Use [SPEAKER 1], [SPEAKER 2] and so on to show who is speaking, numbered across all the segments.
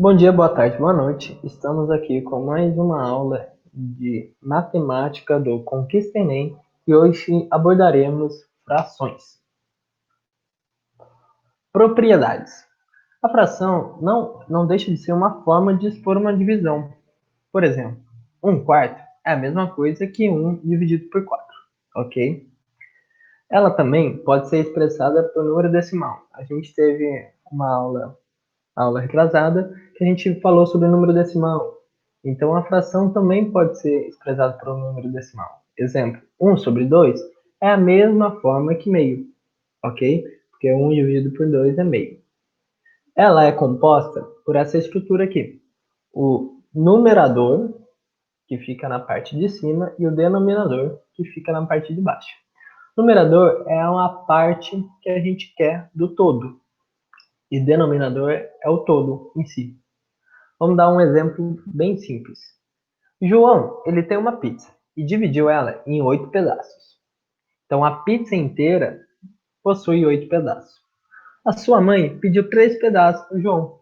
[SPEAKER 1] Bom dia, boa tarde, boa noite. Estamos aqui com mais uma aula de matemática do Conquista Enem e hoje abordaremos frações. Propriedades. A fração não deixa de ser uma forma de expor uma divisão. Por exemplo, 1/4 é a mesma coisa que 1 dividido por 4, ok? Ela também pode ser expressada por número decimal. A gente teve uma aula retrasada, que a gente falou sobre o número decimal. Então, a fração também pode ser expressada por um número decimal. Exemplo, 1/2 é a mesma forma que meio, ok? Porque 1 dividido por 2 é meio. Ela é composta por essa estrutura aqui. O numerador, que fica na parte de cima, e o denominador, que fica na parte de baixo. O numerador é uma parte que a gente quer do todo, e denominador é o todo em si. Vamos dar um exemplo bem simples. João, ele tem uma pizza e dividiu ela em 8 pedaços. Então, a pizza inteira possui 8 pedaços. A sua mãe pediu 3 pedaços para o João.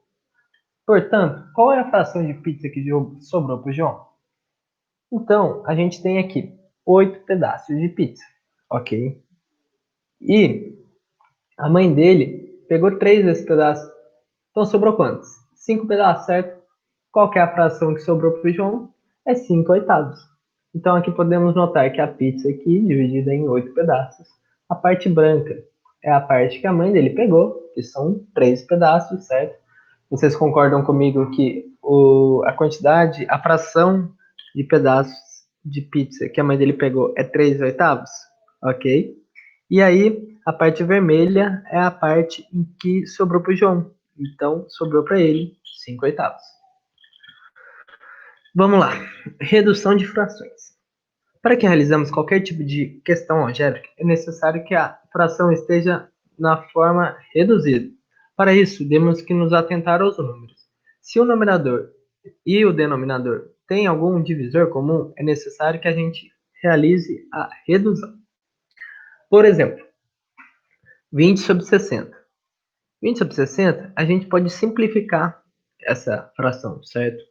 [SPEAKER 1] Portanto, qual é a fração de pizza que sobrou para o João? Então, a gente tem aqui 8 pedaços de pizza, ok? E a mãe dele pegou 3 desses pedaços. Então, sobrou quantos? 5 pedaços, certo? Qual que é a fração que sobrou para o João? É 5 oitavos. Então aqui podemos notar que a pizza aqui, dividida em 8 pedaços, a parte branca é a parte que a mãe dele pegou, que são 3 pedaços, certo? Vocês concordam comigo que a quantidade, a fração de pedaços de pizza que a mãe dele pegou é 3 oitavos? Ok? E aí, a parte vermelha é a parte em que sobrou para o João. Então, sobrou para ele 5 oitavos. Vamos lá. Redução de frações. Para que realizemos qualquer tipo de questão algébrica, é necessário que a fração esteja na forma reduzida. Para isso, temos que nos atentar aos números. Se o numerador e o denominador têm algum divisor comum, é necessário que a gente realize a redução. Por exemplo, 20/60. 20/60, a gente pode simplificar essa fração, certo?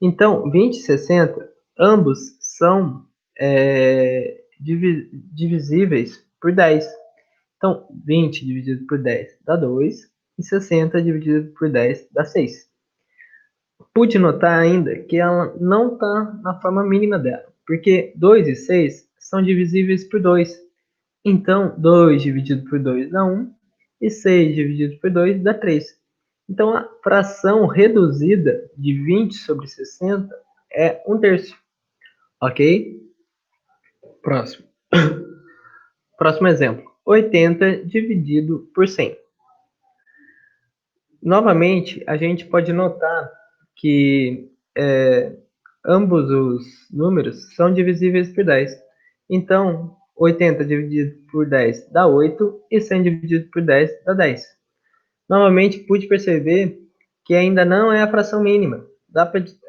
[SPEAKER 1] Então, 20 e 60, ambos são divisíveis por 10. Então, 20 dividido por 10 dá 2, e 60 dividido por 10 dá 6. Pude notar ainda que ela não está na forma mínima dela, porque 2 e 6 são divisíveis por 2. Então, 2 dividido por 2 dá 1, e 6 dividido por 2 dá 3. Então, a fração reduzida de 20/60 é 1/3. Ok? Próximo. Próximo exemplo. 80 dividido por 100. Novamente, a gente pode notar que ambos os números são divisíveis por 10. Então, 80 dividido por 10 dá 8 e 100 dividido por 10 dá 10. Novamente, pude perceber que ainda não é a fração mínima.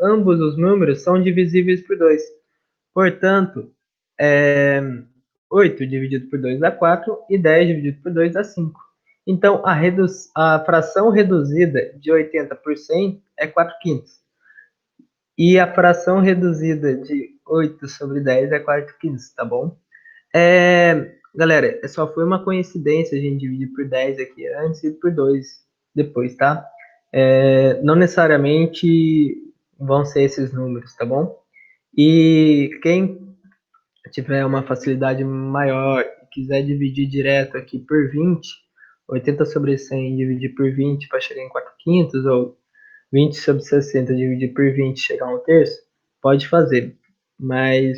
[SPEAKER 1] Ambos os números são divisíveis por 2. Portanto, 8 dividido por 2 dá 4 e 10 dividido por 2 dá 5. Então, a fração reduzida de 80 por 100 é 4 quintos. E a fração reduzida de 8 sobre 10 é 4 quintos, tá bom? Galera, só foi uma coincidência a gente dividir por 10 aqui antes e por 2 depois, tá? Não necessariamente vão ser esses números, tá bom? E quem tiver uma facilidade maior e quiser dividir direto aqui por 20, 80 sobre 100 dividir por 20 para chegar em 4 quintos, ou 20 sobre 60 dividir por 20 chegar a 1/3, pode fazer. Mas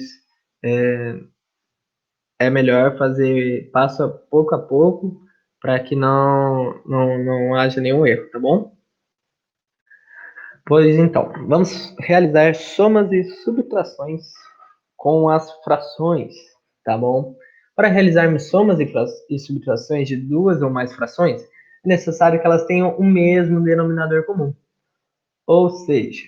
[SPEAKER 1] é melhor fazer passo a pouco para que não haja nenhum erro, tá bom? Pois então, vamos realizar somas e subtrações com as frações, tá bom? Para realizarmos somas e subtrações de duas ou mais frações, é necessário que elas tenham o mesmo denominador comum. Ou seja,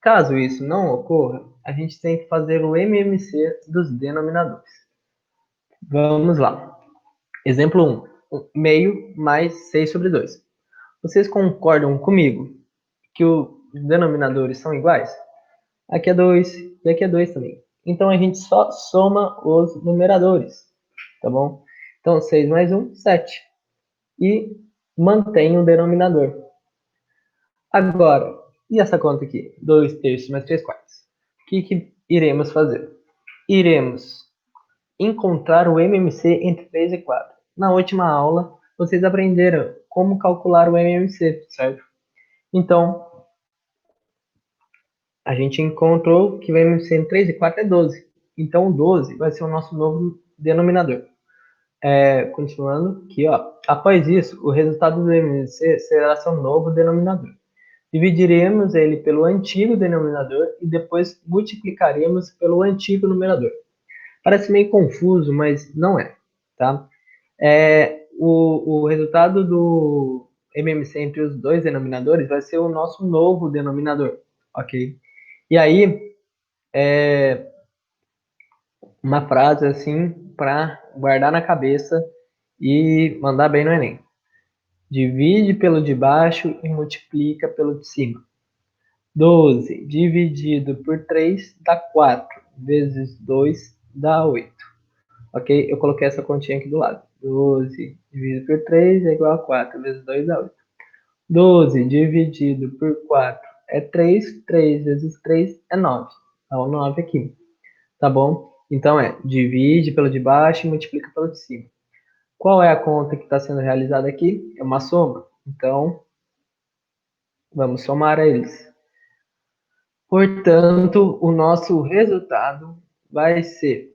[SPEAKER 1] caso isso não ocorra, a gente tem que fazer o MMC dos denominadores. Vamos lá. Exemplo 1. Meio mais 6/2. Vocês concordam comigo que os denominadores são iguais? Aqui é 2 e aqui é 2 também. Então a gente só soma os numeradores, tá bom? Então 6 mais 1, 7. E mantém o denominador. Agora, e essa conta aqui? 2 terços mais 3 quartos. O que iremos fazer? Iremos encontrar o MMC entre 3 e 4. Na última aula, vocês aprenderam como calcular o MMC, certo? Então, a gente encontrou que o MMC entre 3 e 4 é 12. Então, o 12 vai ser o nosso novo denominador. Continuando aqui, ó. Após isso, o resultado do MMC será seu novo denominador. Dividiremos ele pelo antigo denominador e depois multiplicaremos pelo antigo numerador. Parece meio confuso, mas não é, tá? O resultado do MMC entre os dois denominadores vai ser o nosso novo denominador, ok? E aí, uma frase assim para guardar na cabeça e mandar bem no Enem. Divide pelo de baixo e multiplica pelo de cima. 12 dividido por 3 dá 4, vezes 2 dá 8. Ok? Eu coloquei essa continha aqui do lado. 12 dividido por 3 é igual a 4, vezes 2 dá 8. 12 dividido por 4 é 3, 3 vezes 3 é 9. Dá o 9 aqui, tá bom? Então divide pelo de baixo e multiplica pelo de cima. Qual é a conta que está sendo realizada aqui? É uma soma. Então, vamos somar eles. Portanto, o nosso resultado vai ser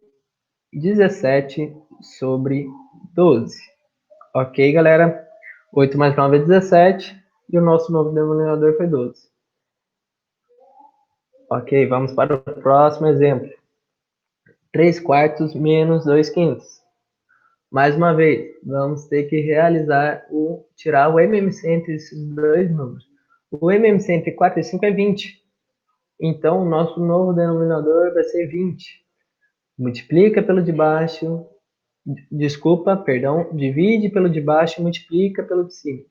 [SPEAKER 1] 17 sobre 12. Ok, galera? 8 mais 9 é 17 e o nosso novo denominador foi 12. Ok, vamos para o próximo exemplo. 3 quartos menos 2 quintos. Mais uma vez, vamos ter que tirar o MMC entre esses dois números. O MMC entre 4 e 5 é 20. Então, o nosso novo denominador vai ser 20. Multiplica pelo de baixo, divide pelo de baixo e multiplica pelo de cima.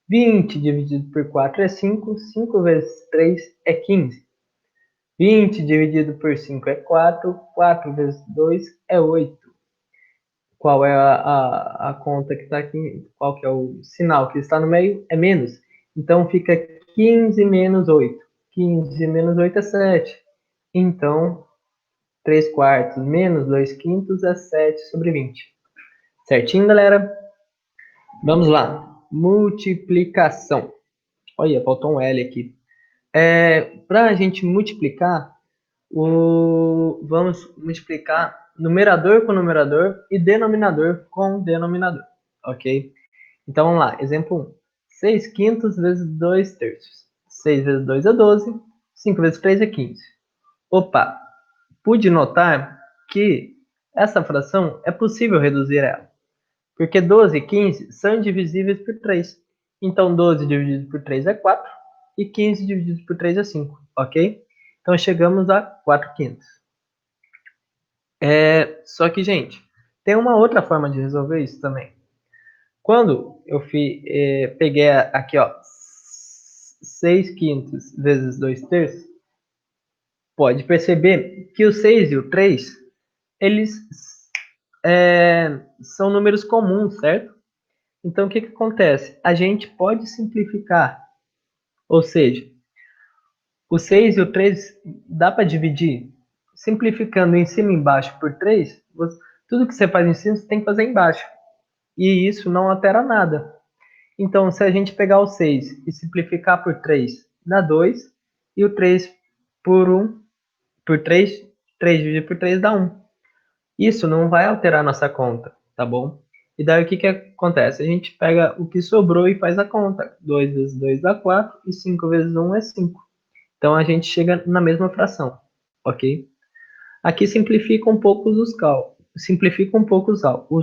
[SPEAKER 1] 20 dividido por 4 é 5, 5 vezes 3 é 15. 20 dividido por 5 é 4, 4 vezes 2 é 8. Qual é a conta que está aqui? Qual que é o sinal que está no meio? É menos. Então fica 15 menos 8. 15 menos 8 é 7. Então, 3 quartos menos 2 quintos é 7 sobre 20. Certinho, galera? Vamos lá. Multiplicação. Olha, faltou um L aqui. Para a gente multiplicar, vamos multiplicar numerador com numerador e denominador com denominador. Ok? Então vamos lá. Exemplo 1. 6 quintos vezes 2 terços. 6 vezes 2 é 12. 5 vezes 3 é 15. Opa! Pude notar que essa fração é possível reduzir ela. Porque 12 e 15 são indivisíveis por 3. Então 12 dividido por 3 é 4 e 15 dividido por 3 é 5, ok? Então chegamos a 4 quintos. Só que, gente, tem uma outra forma de resolver isso também. Quando eu peguei aqui, ó, 6 quintos vezes 2 terços, pode perceber que o 6 e o 3, eles são números comuns, certo? Então, o que acontece? A gente pode simplificar. Ou seja, o 6 e o 3 dá para dividir. Simplificando em cima e embaixo por 3, tudo que você faz em cima, você tem que fazer embaixo. E isso não altera nada. Então, se a gente pegar o 6 e simplificar por 3, dá 2. E o 3 por 3, 3 dividido por 3 dá 1. Isso não vai alterar nossa conta, tá bom? E daí o que acontece? A gente pega o que sobrou e faz a conta. 2 vezes 2 dá 4 e 5 vezes 1 é 5. Então a gente chega na mesma fração, ok? Aqui simplifica um pouco os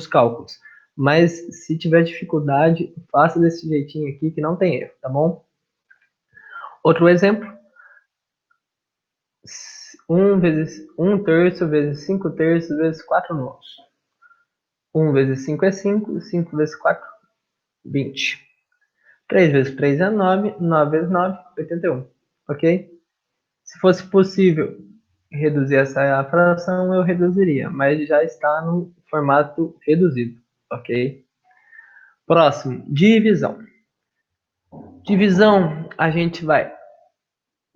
[SPEAKER 1] cálculos. Mas se tiver dificuldade, faça desse jeitinho aqui que não tem erro, tá bom? Outro exemplo. 1 terço vezes 5 terços vezes 4 nonos. 1 vezes 5 é 5, 5 vezes 4, 20. 3 vezes 3 é 9, 9 vezes 9, 81, ok? Se fosse possível reduzir essa fração, eu reduziria, mas já está no formato reduzido, ok? Próximo, divisão. Divisão, a gente vai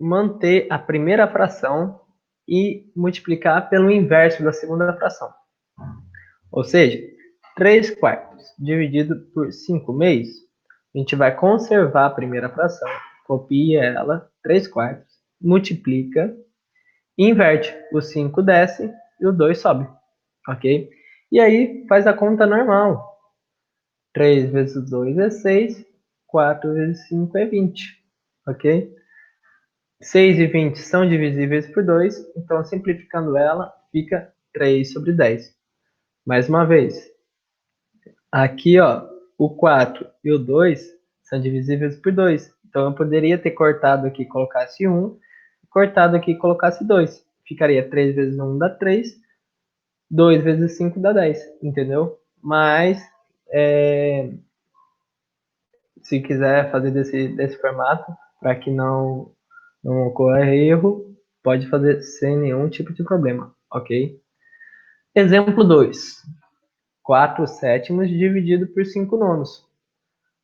[SPEAKER 1] manter a primeira fração e multiplicar pelo inverso da segunda fração. Ou seja, 3 quartos dividido por 5 meios, a gente vai conservar a primeira fração, copia ela, 3 quartos, multiplica, inverte, o 5 desce e o 2 sobe, ok? E aí faz a conta normal. 3 vezes 2 é 6, 4 vezes 5 é 20, ok? 6 e 20 são divisíveis por 2, então simplificando ela, fica 3 sobre 10. Mais uma vez, aqui ó, o 4 e o 2 são divisíveis por 2. Então eu poderia ter cortado aqui e colocasse 1, cortado aqui e colocasse 2. Ficaria 3 vezes 1 dá 3, 2 vezes 5 dá 10, entendeu? Mas, se quiser fazer desse formato, para que não ocorra erro, pode fazer sem nenhum tipo de problema, ok? Exemplo 2. 4 sétimos dividido por 5 nonos.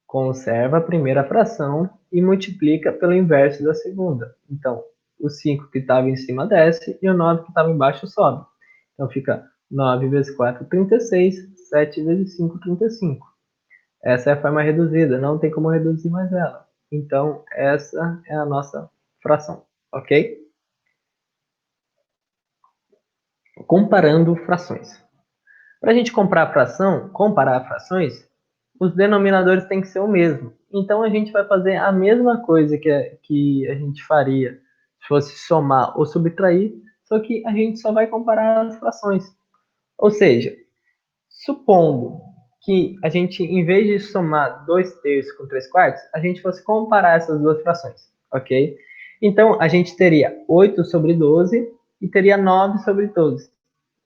[SPEAKER 1] Conserva a primeira fração e multiplica pelo inverso da segunda. Então, o 5 que estava em cima desce e o 9 que estava embaixo sobe. Então, fica 9 vezes 4, 36. 7 vezes 5, 35. Essa é a forma reduzida, não tem como reduzir mais ela. Então, essa é a nossa fração, ok? Comparando frações. Para a gente comparar frações, os denominadores têm que ser o mesmo. Então, a gente vai fazer a mesma coisa que a gente faria se fosse somar ou subtrair, só que a gente só vai comparar as frações. Ou seja, supondo que a gente, em vez de somar 2 terços com 3 quartos, a gente fosse comparar essas duas frações, ok? Então, a gente teria 8 sobre 12 e teria 9 sobre 12,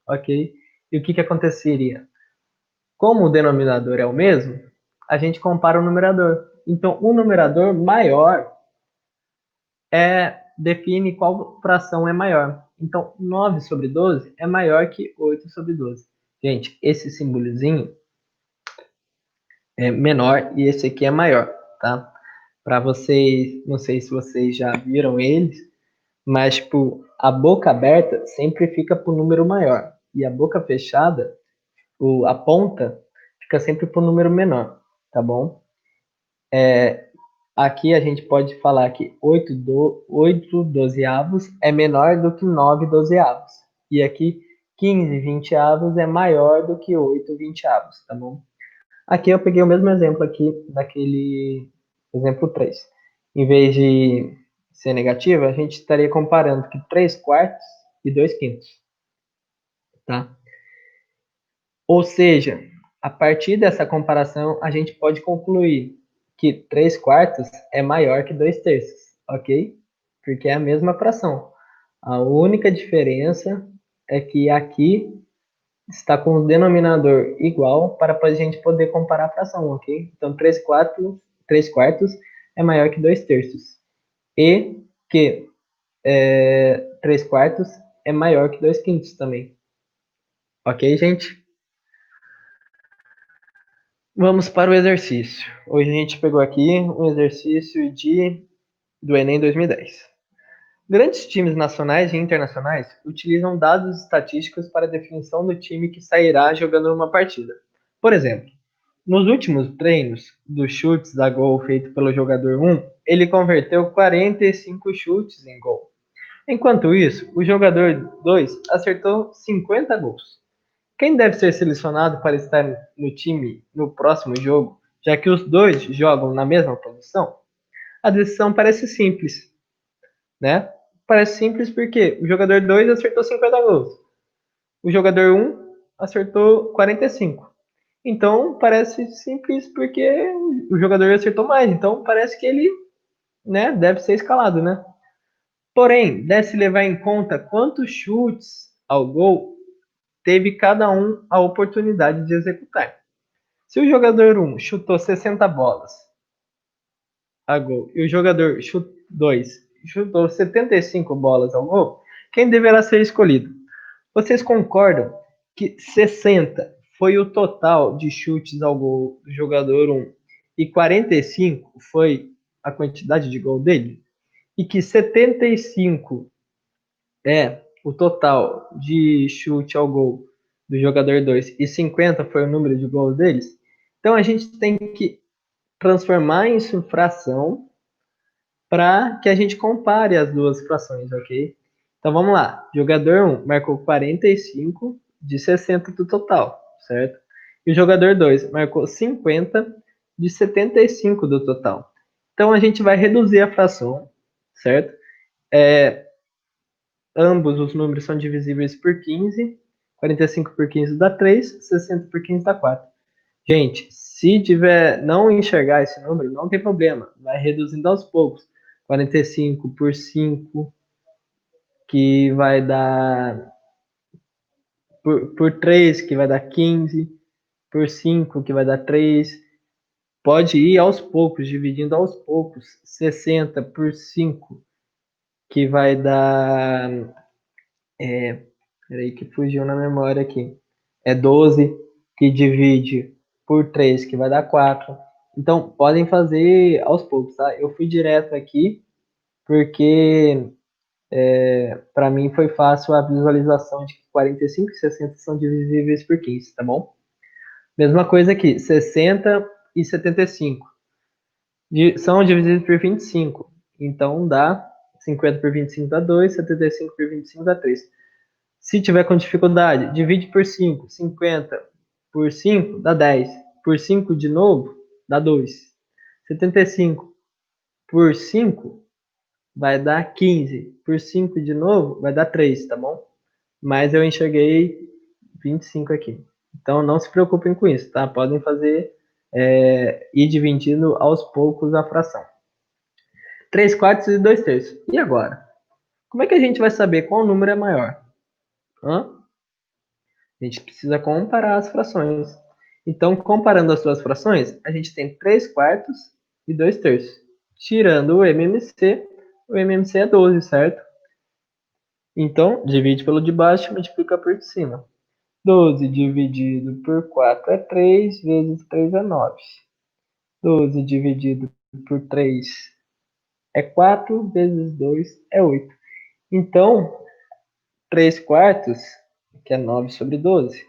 [SPEAKER 1] ok? E o que aconteceria? Como o denominador é o mesmo, a gente compara o numerador. Então, o numerador maior define qual fração é maior. Então, 9 sobre 12 é maior que 8 sobre 12. Gente, esse símbolozinho é menor e esse aqui é maior, tá? Para vocês, não sei se vocês já viram eles, mas tipo, a boca aberta sempre fica para o número maior e a boca fechada, a ponta, fica sempre para o número menor, tá bom? Aqui a gente pode falar que 8 dozeavos é menor do que 9 dozeavos. E aqui 15 vinteavos é maior do que 8 vinteavos, tá bom? Aqui eu peguei o mesmo exemplo aqui daquele exemplo 3. Em vez de ser negativo, a gente estaria comparando que 3 quartos e 2 quintos. Tá? Ou seja, a partir dessa comparação, a gente pode concluir que 3 quartos é maior que 2 terços, ok? Porque é a mesma fração. A única diferença é que aqui está com o denominador igual para a gente poder comparar a fração, ok? Então, 3 quartos é maior que 2 terços. E que 3 quartos é maior que 2 quintos também. Ok, gente? Vamos para o exercício. Hoje a gente pegou aqui um exercício do Enem 2010. Grandes times nacionais e internacionais utilizam dados estatísticos para a definição do time que sairá jogando numa partida. Por exemplo, nos últimos treinos dos chutes a gol feito pelo jogador 1, ele converteu 45 chutes em gol. Enquanto isso, o jogador 2 acertou 50 gols. Quem deve ser selecionado para estar no time no próximo jogo, já que os dois jogam na mesma posição? A decisão parece simples, né? Parece simples porque o jogador 2 acertou 50 gols. O jogador 1 acertou 45. Então, parece simples porque o jogador acertou mais. Então, parece que ele, né, deve ser escalado, né? Porém, deve-se levar em conta quantos chutes ao gol teve cada um a oportunidade de executar. Se o jogador 1 chutou 60 bolas a gol e o jogador 2 chutou 75 bolas ao gol, quem deverá ser escolhido? Vocês concordam que 60 foi o total de chutes ao gol do jogador 1 e 45 foi a quantidade de gol dele? E que 75 é o total de chute ao gol do jogador 2 e 50 foi o número de gols deles? Então a gente tem que transformar isso em fração para que a gente compare as duas frações, ok? Então vamos lá. Jogador 1 marcou 45 de 60 do total, certo? E o jogador 2 marcou 50 de 75 do total. Então a gente vai reduzir a fração, certo? Ambos os números são divisíveis por 15. 45 por 15 dá 3, 60 por 15 dá 4. Gente, se tiver não enxergar esse número, não tem problema. Vai reduzindo aos poucos. 45 por 5, que vai dar por 3, que vai dar 15, por 5, que vai dar 3. Pode ir aos poucos, dividindo aos poucos. 60 por 5, que vai dar. Peraí, que fugiu na memória aqui. É 12, que divide por 3, que vai dar 4. Então, podem fazer aos poucos, tá? Eu fui direto aqui, porque para mim foi fácil a visualização de que 45 e 60 são divisíveis por 15, tá bom? Mesma coisa aqui, 60 e 75 são divisíveis por 25. Então dá 50 por 25 dá 2, 75 por 25 dá 3. Se tiver com dificuldade, divide por 5. 50 por 5 dá 10. Por 5 de novo, dá 2. 75 por 5 vai dar 15. Por 5 de novo, vai dar 3, tá bom? Mas eu enxerguei 25 aqui. Então não se preocupem com isso, tá? Podem fazer ir dividindo aos poucos a fração. 3 quartos e 2 terços. E agora? Como é que a gente vai saber qual número é maior? Hã? A gente precisa comparar as frações. Então, comparando as duas frações, a gente tem 3 quartos e 2 terços. Tirando o MMC é 12, certo? Então, divide pelo de baixo e multiplica por de cima. 12 dividido por 4 é 3, vezes 3 é 9. 12 dividido por 3 é 4, vezes 2 é 8. Então, 3 quartos, que é 9 sobre 12,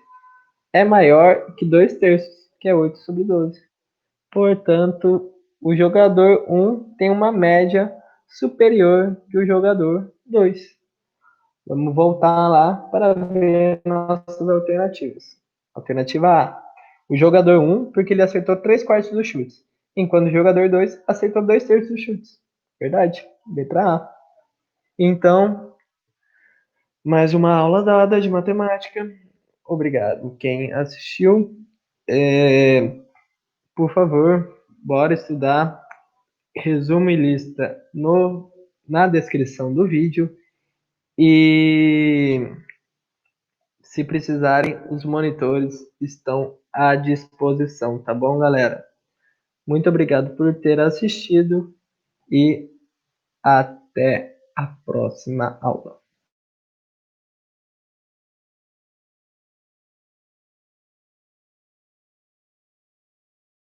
[SPEAKER 1] é maior que 2 terços, que é 8 sobre 12. Portanto, o jogador 1 tem uma média superior que o jogador 2. Vamos voltar lá para ver nossas alternativas. Alternativa A. O jogador 1, porque ele acertou 3 quartos dos chutes, enquanto o jogador 2 acertou 2 terços dos chutes. Verdade. Letra A. Então, mais uma aula dada de matemática. Obrigado. Quem assistiu, por favor, bora estudar. Resumo e lista na descrição do vídeo. E se precisarem, os monitores estão à disposição, tá bom, galera? Muito obrigado por ter assistido e até a próxima aula.